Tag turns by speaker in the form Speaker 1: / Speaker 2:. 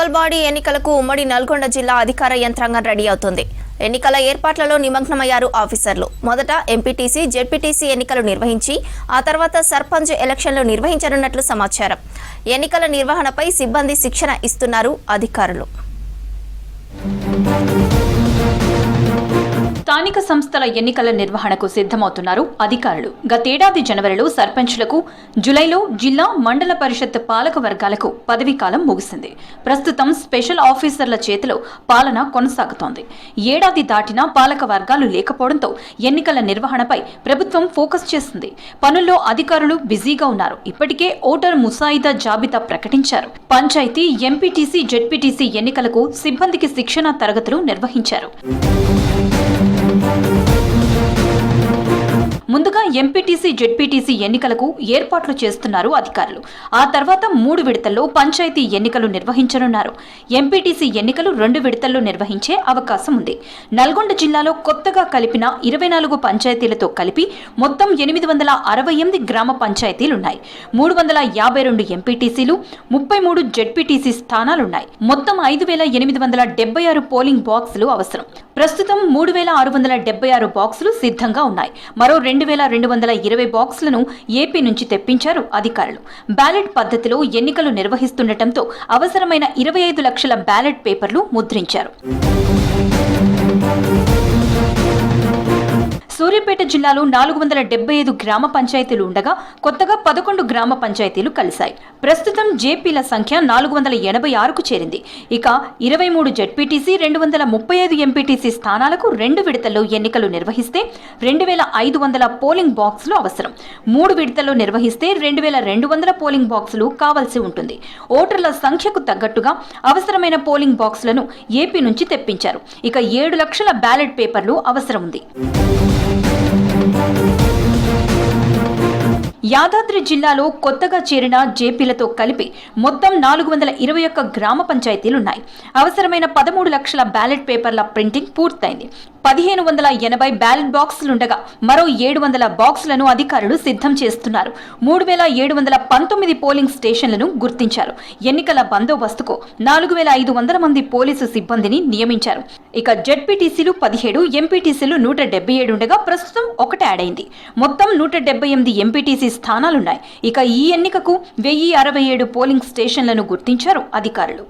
Speaker 1: Local body ఎన్నికలకు ఉమ్మడి నల్గొండ జిల్లా అధికార యంత్రాంగం రెడీ అవుతుంది. ఎన్నికల ఏర్పాట్లలో నిమగ్నమయ్యారు ఆఫీసర్లు. మొదట ఎంపీటీసీ, జెడ్పీటీసీ ఎన్నికలు నిర్వహించి ఆ తర్వాత సర్పంచ్ ఎలక్షన్లు నిర్వహించనున్నట్లు సమాచారం. ఎన్నికల నిర్వహణపై సిబ్బంది శిక్షణ ఇస్తున్నారు అధికారులు.
Speaker 2: స్థానిక సంస్థల ఎన్నికల నిర్వహణకు సిద్ధమవుతున్నారు అధికారులు. గతేడాది జనవరిలో సర్పంచ్లకు, జులైలో జిల్లా, మండల పరిషత్ పాలక వర్గాలకు పదవీకాలం ముగిసింది. ప్రస్తుతం స్పెషల్ ఆఫీసర్ల చేతిలో పాలన కొనసాగుతోంది. ఏడాది దాటినా పాలక వర్గాలు లేకపోవడంతో ఎన్నికల నిర్వహణపై ప్రభుత్వం ఫోకస్ చేసింది. పనుల్లో అధికారులు బిజీగా ఉన్నారు. ఇప్పటికే ఓటర్ ముసాయిదా జాబితా ప్రకటించారు. పంచాయతీ, ఎంపీటీసీ, జెడ్పీటీసీ ఎన్నికలకు సిబ్బందికి శిక్షణా తరగతులు నిర్వహించారు. ముందుగా ఎంపీటీసీ, జెడ్పీటీసీ ఎన్నికలకు ఏర్పాట్లు చేస్తున్నారు అధికారులు. ఆ తర్వాత 3 విడతల్లో పంచాయతీ ఎన్నికలు నిర్వహించనున్నారు. ఎంపీటీసీ ఎన్నికలు 2 విడతల్లో నిర్వహించే అవకాశం ఉంది. నల్గొండ జిల్లాలో కొత్తగా కలిపిన 24 పంచాయతీలతో కలిపి మొత్తం 868 గ్రామ పంచాయతీలున్నాయి. 352 ఎంపీటీసీలు, 33 జెడ్పీటీసీ స్థానాలున్నాయి. మొత్తం 5876 పోలింగ్ బాక్సులు అవసరం. ప్రస్తుతం 3676 బాక్సులు సిద్ధంగా ఉన్నాయి. మరో 2220 బాక్సులను ఏపీ నుంచి తెప్పించారు అధికారులు. బ్యాలెట్ పద్ధతిలో ఎన్నికలు నిర్వహిస్తుండటంతో అవసరమైన 25 లక్షల బ్యాలెట్ పేపర్లు ముద్రించారు. సూర్యాపేట జిల్లాలో 475 గ్రామ పంచాయతీలు ఉండగా కొత్తగా 11 గ్రామ పంచాయతీలు కలిశాయి. ప్రస్తుతం జేపీల సంఖ్య 486కు చేరింది. ఇక 23 జెడ్పీటీసీ, 235 ఎంపీటీసీ స్థానాలకు 2 విడతల్లో ఎన్నికలు నిర్వహిస్తే 2500 పోలింగ్ బాక్సులు అవసరం. 3 విడతల్లో నిర్వహిస్తే 2200 పోలింగ్ బాక్సులు కావాల్సి ఉంటుంది. ఓటర్ల సంఖ్యకు తగ్గట్టుగా అవసరమైన పోలింగ్ బాక్సులను ఏపీ నుంచి తెప్పించారు. ఇక 7 లక్షల బ్యాలెట్ పేపర్లు అవసరం ఉంది. యాదాద్రి జిల్లాలో కొత్తగా చేరిన జేపీలతో కలిపి మొత్తం 421 గ్రామ పంచాయతీలున్నాయి. అవసరమైన 13 లక్షల బ్యాలెట్ పేపర్ల ప్రింటింగ్ పూర్తయింది. 1580 బ్యాలెట్ బాక్సులుండగా మరో 700 బాక్సులను అధికారులు సిద్ధం చేస్తున్నారు. 3719 పోలింగ్ స్టేషన్లను గుర్తించారు. ఎన్నికల బందోబస్తుకు 4500 మంది పోలీసు సిబ్బందిని నియమించారు. ఇక జెడ్పీటీసీలు 17, ఎంపీటీసీలు 177 ఉండగా ప్రస్తుతం 1 యాడ్ అయింది. మొత్తం 178 ఎంపీటీసీ స్థానాలున్నాయి. ఇక ఈ ఎన్నికకు 1067 పోలింగ్ స్టేషన్లను గుర్తించారు అధికారులు.